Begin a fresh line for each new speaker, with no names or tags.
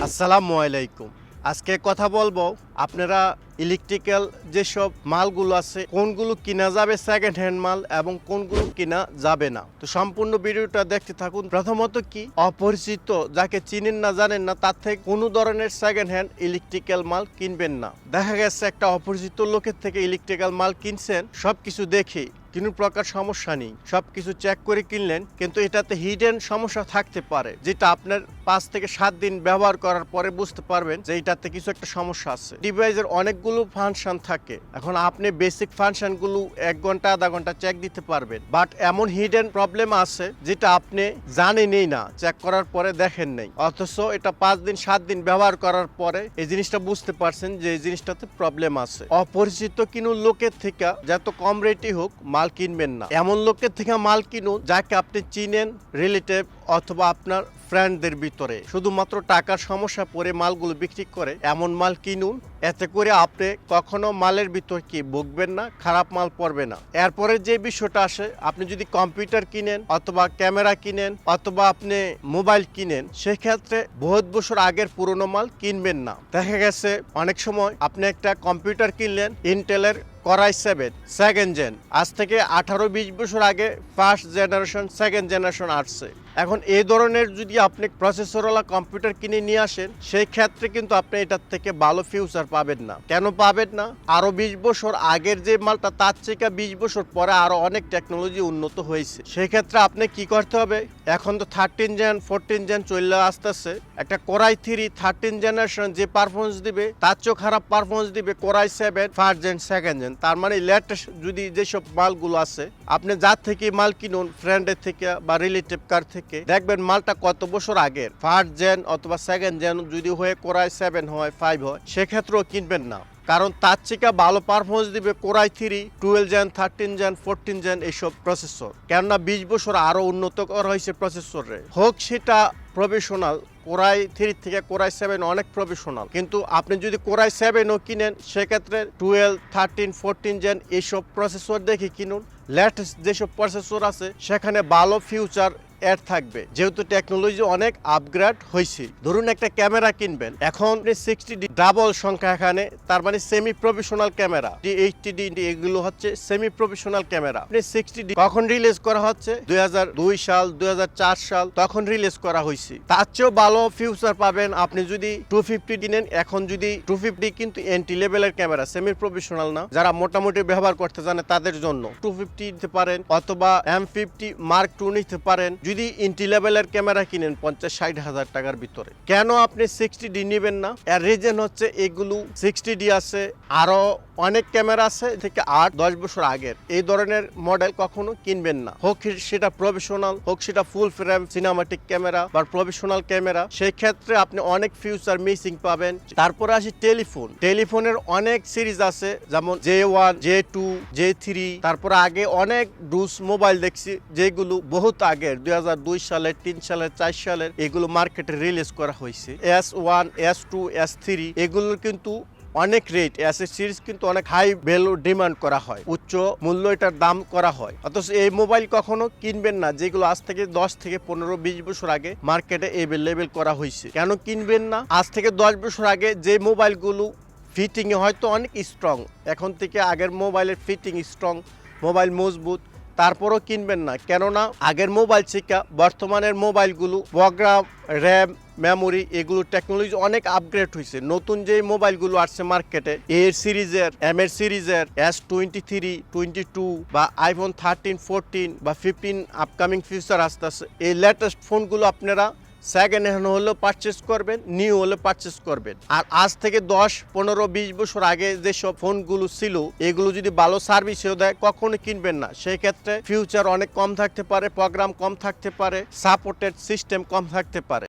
আসসালামু আলাইকুম। আজকে কথা বলবো আপনারা ইলেকট্রিক্যাল যেসব মালগুলো আছে কোনগুলো কিনা যাবে সেকেন্ড হ্যান্ড মাল এবং কোনগুলো কিনা যাবে না। তো সম্পূর্ণ ভিডিওটা দেখতে থাকুন। প্রথমত কি অপরিচিত যাকে চিনেন না জানেন না তার থেকে কোনো ধরনের সেকেন্ড হ্যান্ড ইলেকট্রিক্যাল মাল কিনবেন না। দেখা গেছে একটা অপরিচিত লোকের থেকে ইলেকট্রিক্যাল মাল কিনছেন, সবকিছু দেখে কোনো প্রকার সমস্যা নেই, সবকিছু চেক করে কিনলেন, কিন্তু এটাতে হিডেন সমস্যা থাকতে পারে যেটা আপনার 5 থেকে 7 দিন ব্যবহার করার পরে বুঝতে পারবেন যে এটাতে কিছু একটা সমস্যা আছে। ডিভাইসের অনেকগুলো ফাংশন থাকে, এখন আপনি বেসিক ফাংশনগুলো 1 ঘন্টা আধা ঘন্টা চেক দিতে পারবেন, বাট এমন হিডেন প্রবলেম আছে যেটা আপনি জানেনই না, চেক করার পরে দেখেন নাই, অথচ এটা 5 দিন 7 দিন ব্যবহার করার পরে এই জিনিসটা বুঝতে পারছেন যে এই জিনিসটাতে প্রবলেম আছে। অপরিচিত কোনো লোকের থেকে যত কম রেটই হোক মাল কিনবেন না। এমন লোকের থেকে মাল কিনুন যাকে আপনি চিনেন, রিলেটিভ অথবা আপনার ফ্রেন্ডদের ভিতরে। শুধুমাত্র টাকার সমস্যা পড়ে মালগুলো বিক্রি করে এমন মাল কিনুন, এতে করে আপনি কখনো মালের ভিতর কি ভুগবেন না, খারাপ মাল পড়বে না। এরপরে যে বিষয়টা আসে, আপনি যদি কম্পিউটার কিনেন অথবা ক্যামেরা কিনেন অথবা আপনি মোবাইল কিনেন, সেক্ষেত্রে বহুত বছর আগের পুরনো মাল কিনবেন না। দেখা গেছে অনেক সময় আপনি একটা কম্পিউটার কিনলেন ইন্টেলের কোরাই 7 সেকেন্ড জেন, আজ থেকে 18-20 বছর আগে ফার্স্ট জেনারেশন সেকেন্ড জেনারেশন আসছে। এখন এই ধরনের যদি আপনি প্রসেসরওয়ালা কম্পিউটার কিনে নিয়ে আসেন, সেই ক্ষেত্রে কিন্তু আপনি এটার থেকে ভালো ফিউচার পাবেন না। কেন পাবেন না? আরো 20 বছর আগের যে মালটা তার থেকে 20 বছর পরে আরো অনেক টেকনোলজি উন্নত হয়েছে। সেই ক্ষেত্রে আপনি কি করতে হবে, এখন তো 13 জেন 14 জেন চলে আসতেছে, একটা কোরাই 3 13 জেনারেশন যে পারফরমেন্স দিবে তার চেয়েও খারাপ পারফরমেন্স দিবে core i 7 first gen second gen. তার মানে লেটেস্ট যদি যেসব মালগুলো আছে, আপনি যার থেকে মাল কিনুন, ফ্রেন্ডের থেকে বা রিলেটিভ কার থেকে, দেখবেন মালটা কত বছর আগের, ফার্স্ট জেন অথবা সেকেন্ড জেন যদি হয়ে কোরাই 7 হয় 5 হয়, সেক্ষেত্রেও কিনবেন না। কারণ তার থেকে ভালো পারফরমেন্স দিবে কোরাই 3 12 জেন 13 জেন 14 জেন এইসব প্রসেসর। কেননা 20 বছর আরো উন্নত করা হয়েছে প্রসেসরে, হোক সেটা প্রফেশনাল। কোরাই 3 থেকে কোরাই 7 অনেক প্রফেশনাল, কিন্তু আপনি যদি কোরাই 7ও কিনেন, সেক্ষেত্রে 12 13 14 জেন এইসব প্রসেসর দেখে কিনুন। লেটেস্ট যেসব প্রসেসর আছে সেখানে ভালো ফিউচার এড থাকবে, যেহেতু টেকনোলজি অনেক আপগ্রেড হয়েছে। ধরুন একটা ক্যামেরা কিনবেন, এখন 60D ডাবল সংখ্যা এখানে, তার মানে সেমি প্রফেশনাল ক্যামেরা। 80D এগুলো হচ্ছে সেমি প্রফেশনাল ক্যামেরা। 60D কখন রিলিজ করা হচ্ছে? 2002 সাল 2004 সাল তখন রিলিজ করা হয়েছে। তার চেয়েও ভালো ফিউচার পাবেন আপনি যদি 250D নেন। এখন যদি 250 কিন্তু এন্ট্রি লেভেলের ক্যামেরা, সেমি প্রফেশনাল না, যারা মোটামুটি ব্যবহার করতে জানে তাদের জন্য 250 নিতে পারেন, অথবা M50 Mark II নিতে পারেন। যদি এন্ট্রি লেভেলের ক্যামেরা কিনেন 50-60 হাজার টাকার ভিতরে। কেন আপনি 60D নেবেন না? এর রিজন হচ্ছে এগুলো 60D আছে, আরো অনেক ক্যামেরা আছে থেকে 8-10 বছর আগের। এই ধরনের মডেল কখনো কিনবেন না, হোক সেটা প্রফেশনাল, হোক সেটা ফুল ফ্রেম সিনেমাটিক ক্যামেরা বা প্রফেশনাল ক্যামেরা। সেই ক্ষেত্রে আপনি অনেক ফিউচার মিসিং পাবেন। তারপরে আসি টেলিফোনের অনেক সিরিজ আছে, যেমন J1 J2 J3। তারপরে আগে অনেক ডুস মোবাইল দেখছি যেগুলো বহুত আগের, 2002 সালের 3 সালের 4 সালের, এগুলো মার্কেটে রিলিজ করা হয়েছে। S1 S2 S3 এগুলোর কিন্তু অনেক রেট, অ্যাসেট সিরিজ কিন্তু অনেক হাই ভ্যালু ডিমান্ড করা হয়, উচ্চ মূল্য এটার দাম করা হয়। অথচ এই মোবাইল কখনো কিনবেন না যেগুলো আজ থেকে 10 থেকে 15-20 বছর আগে মার্কেটে এভেলেবেল করা হয়েছে। কেন কিনবেন না? আজ থেকে 10 বছর আগে যে মোবাইলগুলো ফিটিং এ হয়তো অনেক স্ট্রং, এখন থেকে আগের মোবাইলের ফিটিং স্ট্রং, মোবাইল মজবুত, তারপরও কিনবেন না। কেননা আগের মোবাইল থেকে বর্তমানের মোবাইলগুলো প্রোগ্রাম, র্যাম, মেমোরি এগুলো টেকনোলজি অনেক আপগ্রেড হয়েছে। নতুন যে মোবাইলগুলো আসছে মার্কেটে, এর সিরিজের, এম এর সিরিজের, S23 22 বা iPhone 13 14 বা 15 আপকামিং ফিউচার আসতেছে, এই লেটেস্ট ফোনগুলো আপনারা সেকেন্ড হ্যান্ড হলেও পারচেস করবেন, নিউ হলে পারচেস করবেন। আর আজ থেকে 10-15-20 বছর আগে যেসব ফোনগুলো ছিল, এগুলো যদি ভালো সার্ভিসও দেয় কখনো কিনবেন না। সেই ক্ষেত্রে ফিউচার অনেক কম থাকতে পারে, প্রোগ্রাম কম থাকতে পারে, সাপোর্টেড সিস্টেম কম থাকতে পারে।